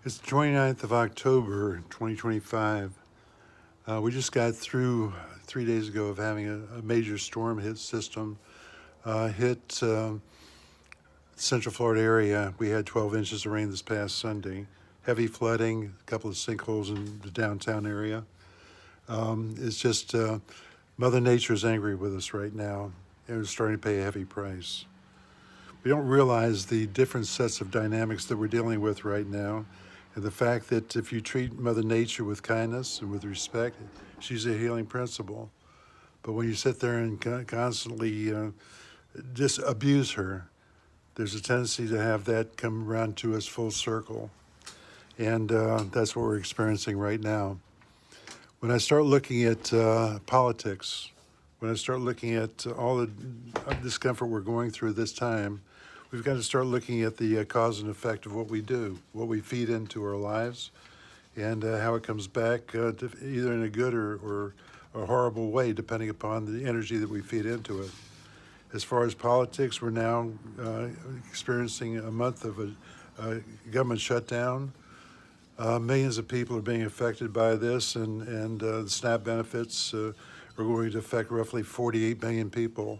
It's the 29th of October, 2025. We just got through 3 days ago of having a major storm hit system hit Central Florida area. We had 12 inches of rain this past Sunday. Heavy flooding, a couple of sinkholes in the downtown area. It's just Mother Nature is angry with us right now, and we're starting to pay a heavy price. We don't realize the different sets of dynamics that we're dealing with right now, and the fact that if you treat Mother Nature with kindness and with respect, she's a healing principle. But when you sit there and constantly just abuse her, there's a tendency to have that come around to us full circle. And that's what we're experiencing right now. When I start looking at politics, when I start looking at all the discomfort we're going through this time, we've got to start looking at the cause and effect of what we do, what we feed into our lives, and how it comes back either in a good or a horrible way, depending upon the energy that we feed into it. As far as politics, we're now experiencing a month of a government shutdown. Millions of people are being affected by this, and the SNAP benefits are going to affect roughly 48 million people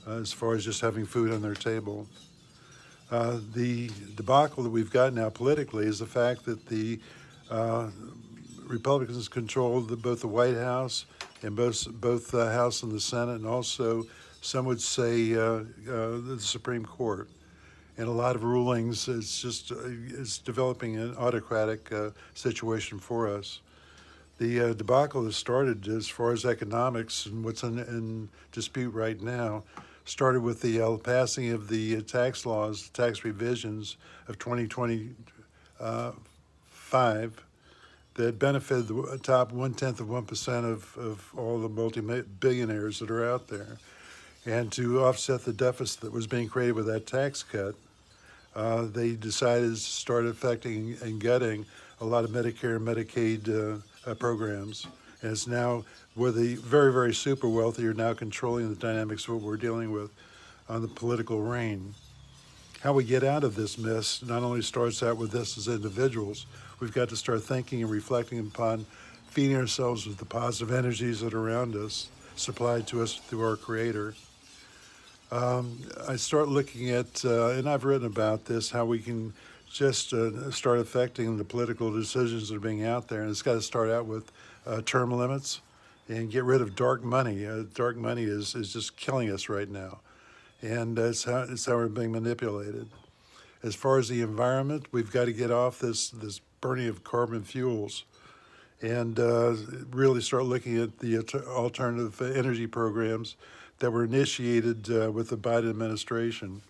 as far as just having food on their table. The debacle that we've got now politically is the fact that the Republicans control both the White House and both the House and the Senate, and also some would say the Supreme Court. And a lot of rulings, it's developing an autocratic situation for us. The debacle has started as far as economics and what's in dispute right now. Started with the passing of the tax laws, tax revisions of 2025 that benefited the top 0.1% of all the multi-billionaires that are out there. And to offset the deficit that was being created with that tax cut, they decided to start affecting and gutting a lot of Medicare and Medicaid programs. And it's now where the very, very super wealthy are now controlling the dynamics of what we're dealing with on the political reign. How we get out of this mess not only starts out with us as individuals, we've got to start thinking and reflecting upon feeding ourselves with the positive energies that are around us, supplied to us through our Creator. I start looking at, and I've written about this, how we can just start affecting the political decisions that are being out there. And it's got to start out with term limits and get rid of dark money. Dark money is just killing us right now. And it's how we're being manipulated. As far as the environment, we've got to get off this burning of carbon fuels and really start looking at the alternative energy programs that were initiated with the Biden administration.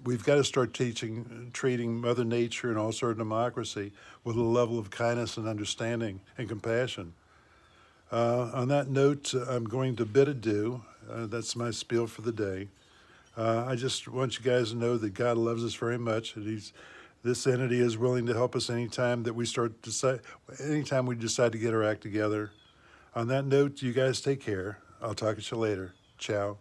We've got to start treating Mother Nature and also our democracy with a level of kindness and understanding and compassion. On that note, I'm going to bid adieu. That's my spiel for the day. I just want you guys to know that God loves us very much, and this entity is willing to help us anytime that anytime we decide to get our act together. On that note, you guys take care. I'll talk to you later. Ciao.